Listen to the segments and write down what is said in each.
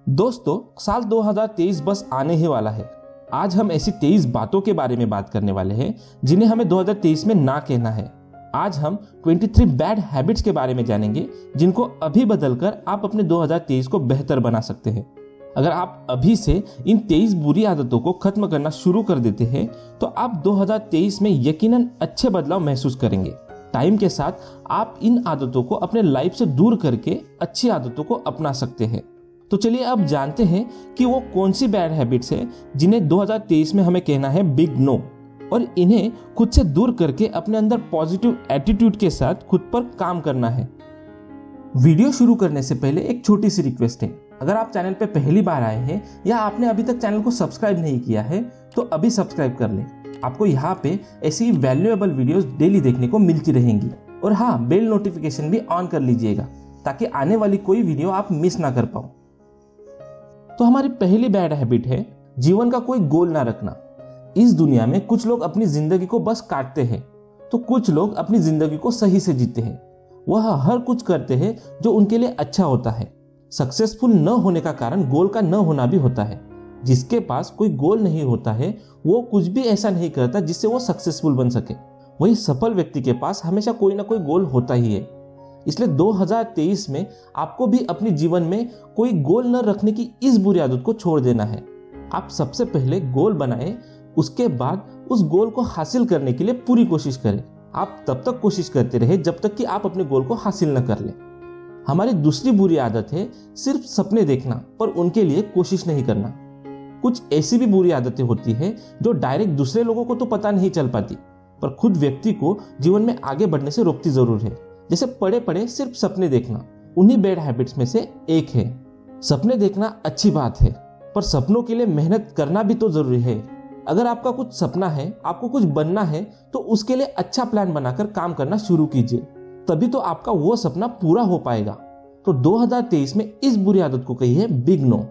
दोस्तों, साल 2023 बस आने ही वाला है। आज हम ऐसी 23 बातों के बारे में बात करने वाले हैं जिन्हें हमें 2023 में ना कहना है। आज हम 23 बैड हैबिट्स के बारे में जानेंगे जिनको अभी बदलकर आप अपने 2023 को बेहतर बना सकते हैं। अगर आप अभी से इन 23 बुरी आदतों को खत्म करना शुरू कर देते हैं तो आप 2023 में यकीनन अच्छे बदलाव महसूस करेंगे। टाइम के साथ आप इन आदतों को अपने लाइफ से दूर करके अच्छी आदतों को अपना सकते हैं। तो चलिए अब जानते हैं कि वो कौन सी बैड हैबिट्स है जिन्हें 2023 में हमें कहना है बिग नो, और इन्हें खुद से दूर करके अपने अंदर पॉजिटिव एटीट्यूड के साथ खुद पर काम करना है। वीडियो शुरू करने से पहले एक छोटी सी रिक्वेस्ट है। अगर आप चैनल पे पहली बार आए हैं या आपने अभी तक चैनल को सब्सक्राइब नहीं किया है तो अभी सब्सक्राइब कर लें। आपको यहाँ पे ऐसी वैल्यूएबल वीडियोस डेली देखने को मिलती रहेंगी। और हाँ, बेल नोटिफिकेशन भी ऑन कर लीजिएगा ताकि आने वाली कोई वीडियो आप मिस ना कर पाओ। तो हमारी पहली बैड हैबिट है जीवन का कोई गोल ना रखना। इस दुनिया में कुछ लोग अपनी जिंदगी को बस काटते हैं तो कुछ लोग अपनी जिंदगी को सही से जीते हैं। वह हर कुछ करते हैं जो उनके लिए अच्छा होता है। सक्सेसफुल न होने का कारण गोल का न होना भी होता है। जिसके पास कोई गोल नहीं होता है वो कुछ भी ऐसा नहीं करता जिससे वो सक्सेसफुल बन सके। वही सफल व्यक्ति के पास हमेशा कोई ना कोई गोल होता ही है। इसलिए 2023 में आपको भी अपने जीवन में कोई गोल न रखने की इस बुरी आदत को छोड़ देना है। आप सबसे पहले गोल बनाएं, उसके बाद उस गोल को हासिल करने के लिए पूरी कोशिश करें। आप तब तक कोशिश करते रहे जब तक कि आप अपने गोल को हासिल न कर लें। हमारी दूसरी बुरी आदत है सिर्फ सपने देखना पर उनके लिए कोशिश नहीं करना। कुछ ऐसी भी बुरी आदतें होती है जो डायरेक्ट दूसरे लोगों को तो पता नहीं चल पाती पर खुद व्यक्ति को जीवन में आगे बढ़ने से रोकती जरूर है। जैसे पड़े पड़े सिर्फ सपने देखना उन्हीं बैड हैबिट्स में से एक है। सपने देखना अच्छी बात है पर सपनों के लिए मेहनत करना भी तो जरूरी है। अगर आपका कुछ सपना है, आपको कुछ बनना है तो उसके लिए अच्छा प्लान बनाकर काम करना शुरू कीजिए, तभी तो आपका वो सपना पूरा हो पाएगा। तो 2023 में इस बुरी आदत को कही है बिग नो।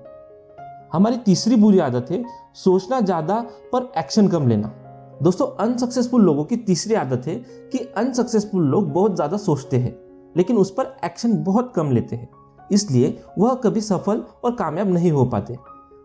हमारी तीसरी बुरी आदत है सोचना ज्यादा पर एक्शन कम लेना। दोस्तों, अनसक्सेसफुल लोगों की तीसरी आदत है कि अनसक्सेसफुल लोग बहुत ज्यादा सोचते हैं लेकिन उस पर एक्शन बहुत कम लेते हैं, इसलिए वह कभी सफल और कामयाब नहीं हो पाते।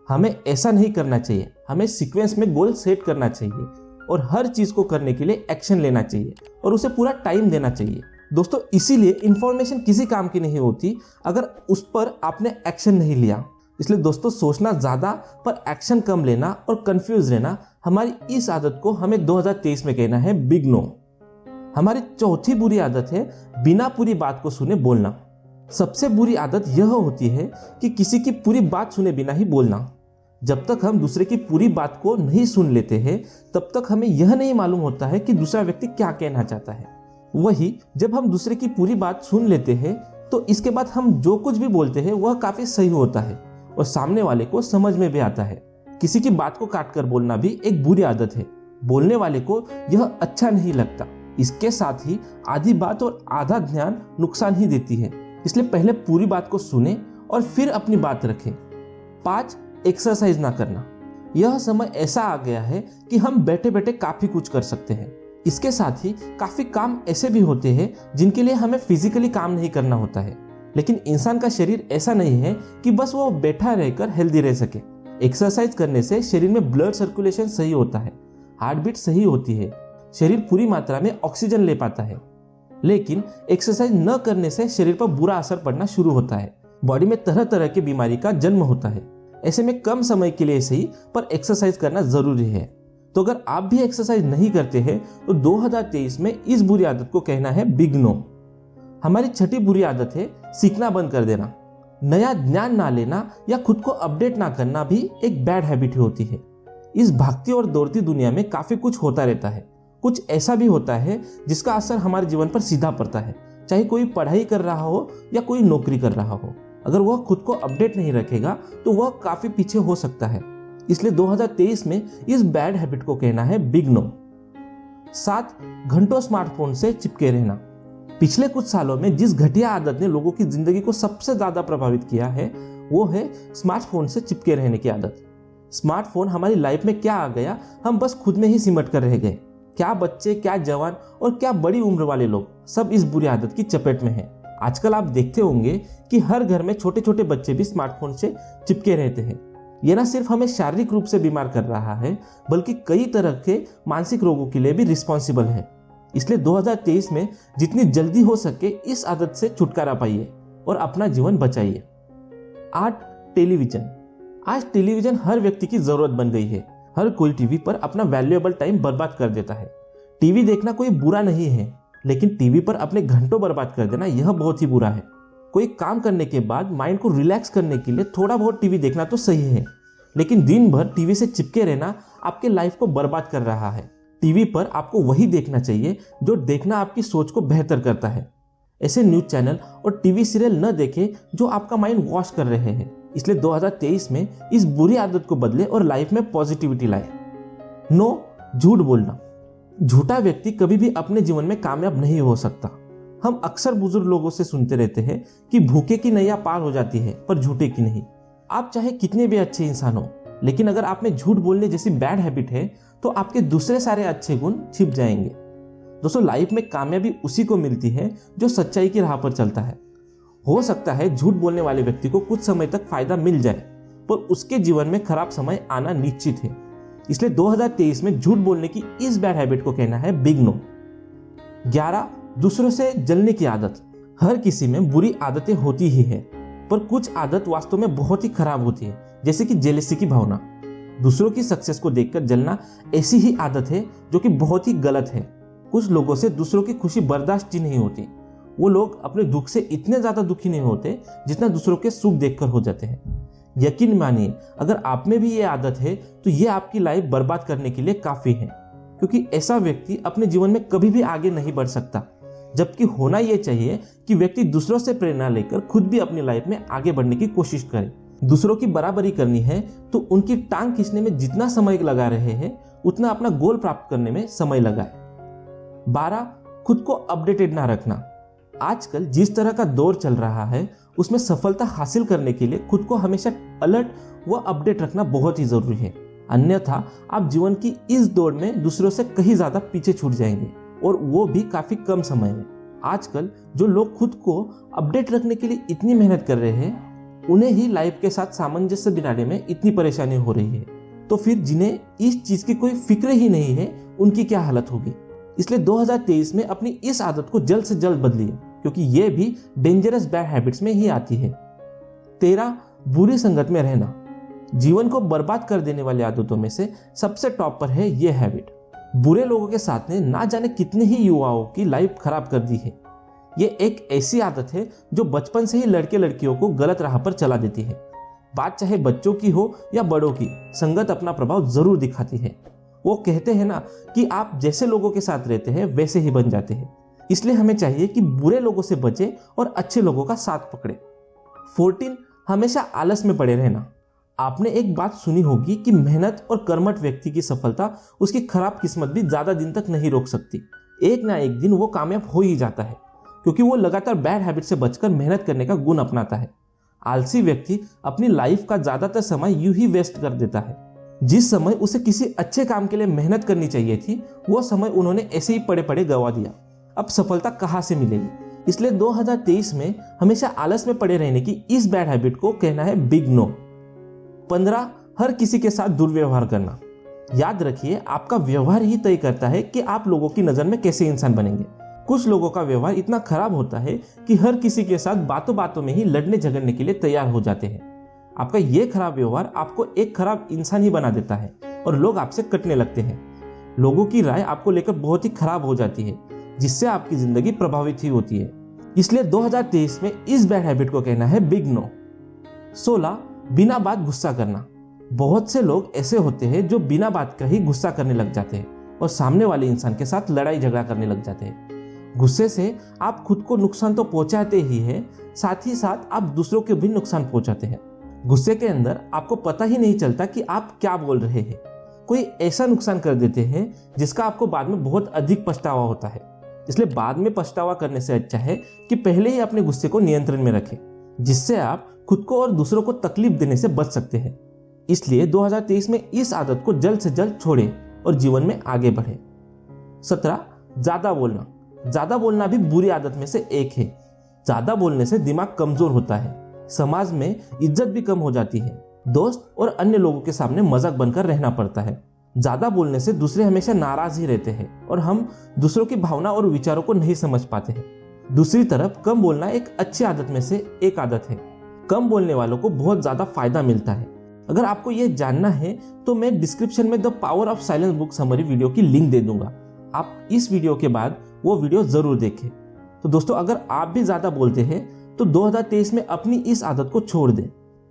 हमें ऐसा नहीं करना चाहिए। हमें सीक्वेंस में गोल सेट करना चाहिए और हर चीज को करने के लिए एक्शन लेना चाहिए और उसे पूरा टाइम देना चाहिए। दोस्तों, इसीलिए इंफॉर्मेशन किसी काम की नहीं होती अगर उस पर आपने एक्शन नहीं लिया। इसलिए दोस्तों, सोचना ज्यादा पर एक्शन कम लेना और कंफ्यूज रहना, हमारी इस आदत को हमें 2023 में कहना है बिग नो। हमारी चौथी बुरी आदत है बिना पूरी बात को सुने बोलना। सबसे बुरी आदत यह होती है कि किसी की पूरी बात सुने बिना ही बोलना। जब तक हम दूसरे की पूरी बात को नहीं सुन लेते हैं तब तक हमें यह नहीं मालूम होता है कि दूसरा व्यक्ति क्या कहना चाहता है। वही जब हम दूसरे की पूरी बात सुन लेते हैं तो इसके बाद हम जो कुछ भी बोलते हैं वह काफी सही होता है और सामने वाले को समझ में भी आता है। किसी की बात को काट कर बोलना भी एक बुरी आदत है। बोलने वाले को यह अच्छा नहीं लगता। इसके साथ ही आधी बात और आधा ध्यान नुकसान ही देती है। इसलिए पहले पूरी बात को सुने और फिर अपनी बात रखें। 5, एक्सरसाइज ना करना। यह समय ऐसा आ गया है कि हम बैठे बैठे काफी कुछ कर सकते हैं। इसके साथ ही काफी काम ऐसे भी होते हैं जिनके लिए हमें फिजिकली काम नहीं करना होता है, लेकिन इंसान का शरीर ऐसा नहीं है कि बस वो बैठा रहकर हेल्दी रह सके। एक्सरसाइज करने से शरीर में ब्लड सर्कुलेशन सही होता है, हार्ट बीट सही होती है, शरीर पूरी मात्रा में ऑक्सीजन ले पाता है। लेकिन एक्सरसाइज न करने से शरीर पर बुरा असर पड़ना शुरू होता है। बॉडी में तरह तरह की बीमारी का जन्म होता है। ऐसे में कम समय के लिए सही पर एक्सरसाइज करना जरूरी है। तो अगर आप भी एक्सरसाइज नहीं करते हैं तो 2023 में इस बुरी आदत को कहना है बिग नो। हमारी छठी बुरी आदत है सीखना बंद कर देना। नया ज्ञान ना लेना या खुद को अपडेट ना करना भी एक बैड हैबिट होती है। इस भागती और दौड़ती दुनिया में काफी कुछ होता रहता है। कुछ ऐसा भी होता है जिसका असर हमारे जीवन पर सीधा पड़ता है, चाहे कोई पढ़ाई कर रहा हो या कोई नौकरी कर रहा हो। अगर वह खुद को अपडेट नहीं रखेगा तो वह काफी पीछे हो सकता है। इसलिए 2023 में इस बैड हैबिट को कहना है बिग नो। 7, घंटों स्मार्टफोन से चिपके रहना। पिछले कुछ सालों में जिस घटिया आदत ने लोगों की जिंदगी को सबसे ज्यादा प्रभावित किया है वो है स्मार्टफोन से चिपके रहने की आदत। स्मार्टफोन हमारी लाइफ में क्या आ गया, हम बस खुद में ही सिमट कर रह गए। क्या बच्चे, क्या जवान और क्या बड़ी उम्र वाले लोग सब इस बुरी आदत की चपेट में हैं। आजकल आप देखते होंगे कि हर घर में छोटे छोटे बच्चे भी स्मार्टफोन से चिपके रहते हैं। ये ना सिर्फ हमें शारीरिक रूप से बीमार कर रहा है, बल्कि कई तरह के मानसिक रोगों के लिए भी रिस्पॉन्सिबल है। इसलिए 2023 में जितनी जल्दी हो सके इस आदत से छुटकारा पाइए और अपना जीवन बचाइए। 8. टेलीविजन। आज टेलीविजन हर व्यक्ति की जरूरत बन गई है। हर कोई टीवी पर अपना वैल्यूएबल टाइम बर्बाद कर देता है। टीवी देखना कोई बुरा नहीं है, लेकिन टीवी पर अपने घंटों बर्बाद कर देना यह बहुत ही बुरा है। कोई काम करने के बाद माइंड को रिलैक्स करने के लिए थोड़ा बहुत टीवी देखना तो सही है, लेकिन दिन भर टीवी से चिपके रहना आपके लाइफ को बर्बाद कर रहा है। टीवी पर आपको वही देखना चाहिए जो देखना आपकी सोच को बेहतर करता है। ऐसे न्यूज चैनल और टीवी सीरियल न देखें जो आपका माइंड वॉश कर रहे हैं। इसलिए 2023 में इस बुरी आदत को बदले और लाइफ में पॉजिटिविटी लाए। 9. झूठ बोलना। झूठा व्यक्ति कभी भी अपने जीवन में कामयाब नहीं हो सकता। हम अक्सर बुजुर्ग लोगों से सुनते रहते हैं कि भूखे की नैया पार हो जाती है, पर झूठे की नहीं। आप चाहे कितने भी अच्छे इंसान हो, लेकिन अगर आप में झूठ बोलने जैसी बैड हैबिट है तो आपके दूसरे सारे अच्छे गुण छिप जाएंगे। दोस्तों, लाइफ में कामयाबी उसी को मिलती है जो सच्चाई की राह पर चलता है। हो सकता है झूठ बोलने वाले व्यक्ति को कुछ समय तक फायदा मिल जाए, पर उसके जीवन में खराब समय आना निश्चित है। इसलिए 2023 में झूठ बोलने की इस बैड हैबिट को कहना है बिग नो। 11. दूसरों से जलने की आदत। हर किसी में बुरी आदतें होती ही है, पर कुछ आदत वास्तव में बहुत ही खराब होती है, जैसे कि जेलसी की भावना। दूसरों की सक्सेस को देखकर जलना ऐसी ही आदत है जो कि बहुत ही गलत है। कुछ लोगों से दूसरों की खुशी बर्दाश्त ही नहीं होती। वो लोग अपने दुख से इतने ज्यादा दुखी नहीं होते जितना दूसरों के सुख देखकर हो जाते हैं। यकीन मानिए, अगर आप में भी ये आदत है तो ये आपकी लाइफ बर्बाद करने के लिए काफी है, क्योंकि ऐसा व्यक्ति अपने जीवन में कभी भी आगे नहीं बढ़ सकता। जबकि होना यह चाहिए कि व्यक्ति दूसरों से प्रेरणा लेकर खुद भी अपनी लाइफ में आगे बढ़ने की कोशिश करे। दूसरों की बराबरी करनी है तो उनकी टांग खींचने में जितना समय लगा रहे हैं उतना अपना गोल प्राप्त करने में समय लगाए। 12. खुद को अपडेटेड ना रखना। आजकल जिस तरह का दौर चल रहा है उसमें सफलता हासिल करने के लिए खुद को हमेशा अलर्ट व अपडेट रखना बहुत ही जरूरी है। अन्यथा आप जीवन की इस दौड़ में दूसरों से कहीं ज्यादा पीछे छूट जाएंगे, और वो भी काफी कम समय में। आजकल जो लोग खुद को अपडेट रखने के लिए इतनी मेहनत कर रहे हैं, उन्हें ही लाइफ के साथ सामंजस्य बिठाने में इतनी परेशानी हो रही है, तो फिर जिन्हें इस चीज की कोई फिक्र ही नहीं है उनकी क्या हालत होगी। इसलिए 2023 में अपनी इस आदत को जल्द से जल्द बदलिए, क्योंकि ये भी डेंजरस बैड हैबिट्स में ही आती है। 13. बुरी संगत में रहना। जीवन को बर्बाद कर देने वाली आदतों में से सबसे टॉप पर है ये हैबिट। बुरे लोगों के साथ ने ना जाने कितने ही युवाओं की लाइफ खराब कर दी है। ये एक ऐसी आदत है जो बचपन से ही लड़के लड़कियों को गलत राह पर चला देती है। बात चाहे बच्चों की हो या बड़ों की, संगत अपना प्रभाव जरूर दिखाती है। वो कहते हैं ना कि आप जैसे लोगों के साथ रहते हैं वैसे ही बन जाते हैं। इसलिए हमें चाहिए कि बुरे लोगों से बचे और अच्छे लोगों का साथ पकड़े। 14. हमेशा आलस में पड़े रहना। आपने एक बात सुनी होगी कि मेहनत और कर्मठ व्यक्ति की सफलता उसकी खराब किस्मत भी ज्यादा दिन तक नहीं रोक सकती। एक ना एक दिन वो कामयाब हो ही जाता है, क्योंकि वो लगातार बैड हैबिट से बचकर मेहनत करने का गुण अपनाता है। आलसी व्यक्ति अपनी लाइफ का ज्यादातर समय यूं ही वेस्ट कर देता है। जिस समय उसे किसी अच्छे काम के लिए मेहनत करनी चाहिए थी, वो समय उन्होंने ऐसे ही पड़े पड़े गवा दिया। अब सफलता कहाँ से मिलेगी? इसलिए 2023 में हमेशा आलस में पड़े रहने की इस बैड हैबिट को कहना है बिग नो। 15. हर किसी के साथ दुर्व्यवहार करना। याद रखिए, आपका व्यवहार ही तय करता है कि आप लोगों की नजर में कैसे इंसान बनेंगे। कुछ लोगों का व्यवहार इतना खराब होता है कि हर किसी के साथ बातों बातों में ही लड़ने झगड़ने के लिए तैयार हो जाते हैं। आपका ये खराब व्यवहार आपको एक खराब इंसान ही बना देता है और लोग आपसे कटने लगते हैं। लोगों की राय आपको लेकर बहुत ही खराब हो जाती है, जिससे आपकी जिंदगी प्रभावित ही होती है। इसलिए 2023 में इस बैड हैबिट को कहना है बिग नो। 16. बिना बात गुस्सा करना। बहुत से लोग ऐसे होते हैं जो बिना बात का ही गुस्सा करने लग जाते हैं और सामने वाले इंसान के साथ लड़ाई झगड़ा करने लग जाते हैं। गुस्से से आप खुद को नुकसान तो पहुंचाते ही हैं, साथ ही साथ आप दूसरों को भी नुकसान पहुंचाते हैं। गुस्से के अंदर आपको पता ही नहीं चलता कि आप क्या बोल रहे हैं। कोई ऐसा नुकसान कर देते हैं जिसका आपको बाद में बहुत अधिक पछतावा होता है। इसलिए बाद में पछतावा करने से अच्छा है कि पहले ही अपने गुस्से को नियंत्रण में रखें, जिससे आप खुद को और दूसरों को तकलीफ देने से बच सकते हैं। इसलिए 2023 में इस आदत को जल्द से जल्द छोड़ें और जीवन में आगे बढ़ें। 17. ज्यादा बोलना। ज्यादा बोलना भी बुरी आदत में से एक है। ज्यादा बोलने से दिमाग कमजोर होता है, समाज में इज्जत भी कम हो जाती है, दोस्त और अन्य लोगों के सामने मजाक बनकर रहना पड़ता है। ज्यादा बोलने से दूसरे हमेशा नाराज ही रहते हैं और हम दूसरों की भावना और विचारों को नहीं समझ पाते हैं। दूसरी तरफ कम बोलना एक अच्छी आदत में से एक आदत है। कम बोलने वालों को बहुत ज्यादा फायदा मिलता है। अगर आपको यह जानना है तो मैं डिस्क्रिप्शन में the power of silence book summary video की लिंक दे दूंगा। आप इस वीडियो के बाद वो वीडियो जरूर देखें। तो दोस्तों, अगर आप भी ज्यादा बोलते हैं तो 2023 में अपनी इस आदत को छोड़ दें।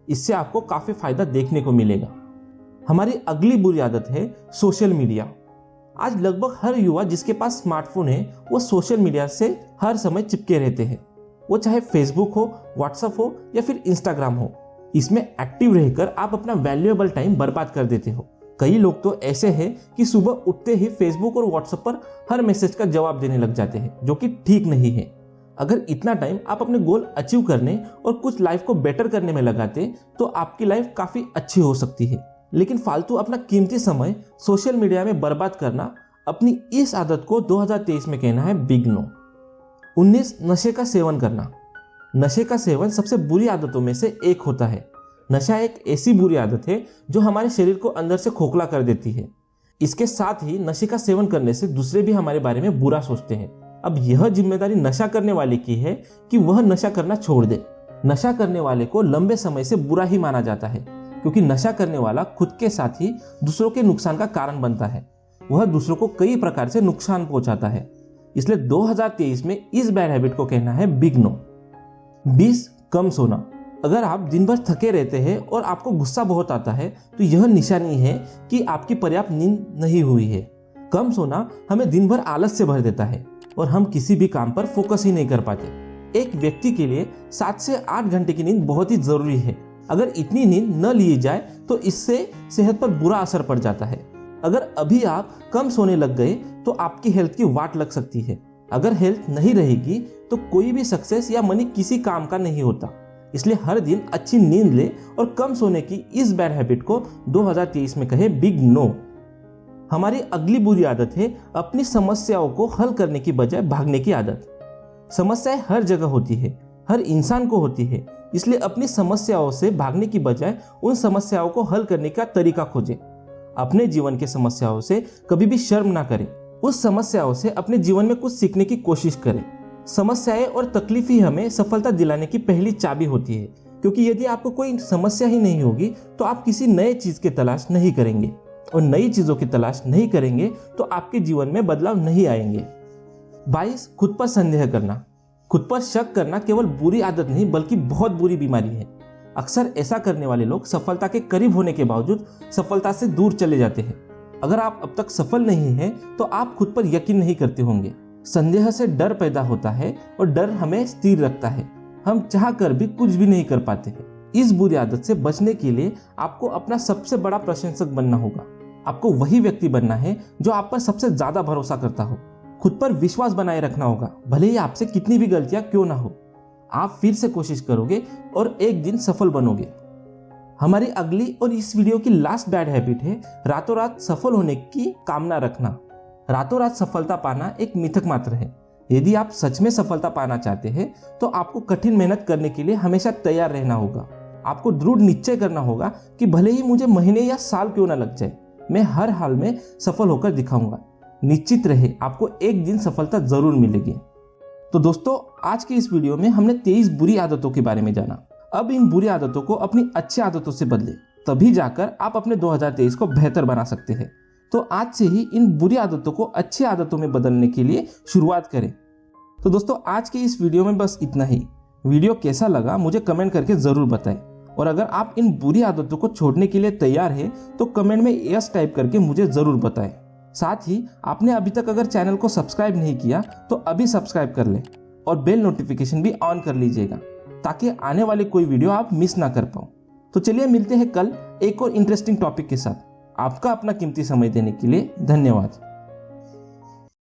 इससे आपको काफी फायदा देखने को मिलेगा। हमारी अगली बुरी आदत है सोशल मीडिया। आज लगभग हर युवा जिसके पास स्मार्टफोन है वो सोशल मीडिया से हर समय चिपके रहते हैं। वो चाहे फेसबुक हो, व्हाट्सएप हो या फिर इंस्टाग्राम हो, इसमें एक्टिव रहकर आप अपना वैल्यूएबल टाइम बर्बाद कर देते हो। कई लोग तो ऐसे हैं कि सुबह उठते ही फेसबुक और व्हाट्सएप पर हर मैसेज का जवाब देने लग जाते हैं, जो कि ठीक नहीं है। अगर इतना टाइम आप अपने गोल अचीव करने और कुछ लाइफ को बेटर करने में लगाते तो आपकी लाइफ काफी अच्छी हो सकती है। लेकिन फालतू अपना कीमती समय सोशल मीडिया में बर्बाद करना, अपनी इस आदत को 2023 में कहना है बिग नो। 19 नशे का सेवन करना। नशे का सेवन सबसे बुरी आदतों में से एक होता है। नशा एक ऐसी बुरी आदत है जो हमारे शरीर को अंदर से खोखला कर देती है। इसके साथ ही नशे का सेवन करने से दूसरे भी हमारे बारे में बुरा सोचते हैं। अब यह जिम्मेदारी नशा करने वाले की है कि वह नशा करना छोड़ दे। नशा करने वाले को लंबे समय से बुरा ही माना जाता है, क्योंकि नशा करने वाला खुद के साथ ही दूसरों के नुकसान का कारण बनता है। वह दूसरों को कई प्रकार से नुकसान पहुंचाता है। इसलिए 2023 में इस बैड हैबिट को कहना है बिग नो। 20 कम सोना। अगर आप दिन भर थके रहते हैं और आपको गुस्सा बहुत आता है तो यह निशानी है कि आपकी पर्याप्त नींद नहीं हुई है। कम सोना हमें दिन भर आलस से भर देता है और हम किसी भी काम पर फोकस ही नहीं कर पाते। एक व्यक्ति के लिए 7 से 8 घंटे की नींद बहुत ही जरूरी है। अगर इतनी नींद न ली जाए तो इससे सेहत पर बुरा असर पड़ जाता है। अगर अभी आप कम सोने लग गए तो आपकी हेल्थ की वाट लग सकती है। अगर हेल्थ नहीं रहेगी तो कोई भी सक्सेस या मनी किसी काम का नहीं होता। इसलिए हर दिन अच्छी नींद ले और कम सोने की इस बैड हैबिट को 2023 में कहे बिग नो। हमारी अगली बुरी आदत है अपनी समस्याओं को हल करने की बजाय भागने की आदत। समस्याएं हर जगह होती है, हर इंसान को होती है। इसलिए अपनी समस्याओं से भागने की बजाय उन समस्याओं को हल करने का तरीका खोजें। अपने जीवन की समस्याओं से कभी भी शर्म ना करें। उस समस्याओं से अपने जीवन में कुछ सीखने की कोशिश करें। समस्याएं और तकलीफ ही हमें सफलता दिलाने की पहली चाबी होती है, क्योंकि यदि आपको कोई समस्या ही नहीं होगी तो आप किसी नए चीज की तलाश नहीं करेंगे, और नई चीजों की तलाश नहीं करेंगे तो आपके जीवन में बदलाव नहीं आएंगे। 22 खुद पर संदेह करना। खुद पर शक करना केवल बुरी आदत नहीं बल्कि बहुत बुरी बीमारी है। अक्सर ऐसा करने वाले लोग सफलता के करीब होने के बावजूद सफलता से दूर चले जाते हैं। अगर आप अब तक सफल नहीं हैं तो आप खुद पर यकीन नहीं करते होंगे। संदेह से डर पैदा होता है और डर हमें स्थिर रखता है। हम चाह कर भी कुछ भी नहीं कर पाते हैं। इस बुरी आदत से बचने के लिए आपको अपना सबसे बड़ा प्रशंसक बनना होगा। आपको वही व्यक्ति बनना है जो आप पर सबसे ज्यादा भरोसा करता हो। खुद पर विश्वास बनाए रखना होगा, भले ही आपसे कितनी भी गलतियां क्यों ना हो। आप फिर से कोशिश करोगे और एक दिन सफल बनोगे। हमारी अगली और इस वीडियो की लास्ट बैड हैबिट है रातों रात सफल होने की कामना रखना। रातों रात सफलता पाना एक मिथक मात्र है। यदि आप सच में सफलता पाना चाहते हैं तो आपको कठिन मेहनत करने के लिए हमेशा तैयार रहना होगा। आपको दृढ़ निश्चय करना होगा कि भले ही मुझे महीने या साल क्यों ना लग जाए, मैं हर हाल में सफल होकर दिखाऊंगा। निश्चित रहे, आपको एक दिन सफलता जरूर मिलेगी। तो दोस्तों, आज की इस वीडियो में हमने 23 बुरी आदतों के बारे में जाना। अब इन बुरी आदतों को अपनी अच्छी आदतों से बदलें, तभी जाकर आप अपने 2023 को बेहतर बना सकते हैं। तो आज से ही इन बुरी आदतों को अच्छी आदतों में बदलने के लिए शुरुआत करें। तो दोस्तों, आज के इस वीडियो में बस इतना ही। वीडियो कैसा लगा मुझे कमेंट करके जरूर बताएं, और अगर आप इन बुरी आदतों को छोड़ने के लिए तैयार हैं तो कमेंट में यस टाइप करके मुझे जरूर बताएं। साथ ही आपने अभी तक अगर चैनल को सब्सक्राइब नहीं किया तो अभी सब्सक्राइब कर लें और बेल नोटिफिकेशन भी ऑन कर लीजिएगा, ताकि आने वाले कोई वीडियो आप मिस ना कर पाओ। तो चलिए मिलते हैं कल एक और इंटरेस्टिंग टॉपिक के साथ। आपका अपना कीमती समय देने के लिए धन्यवाद।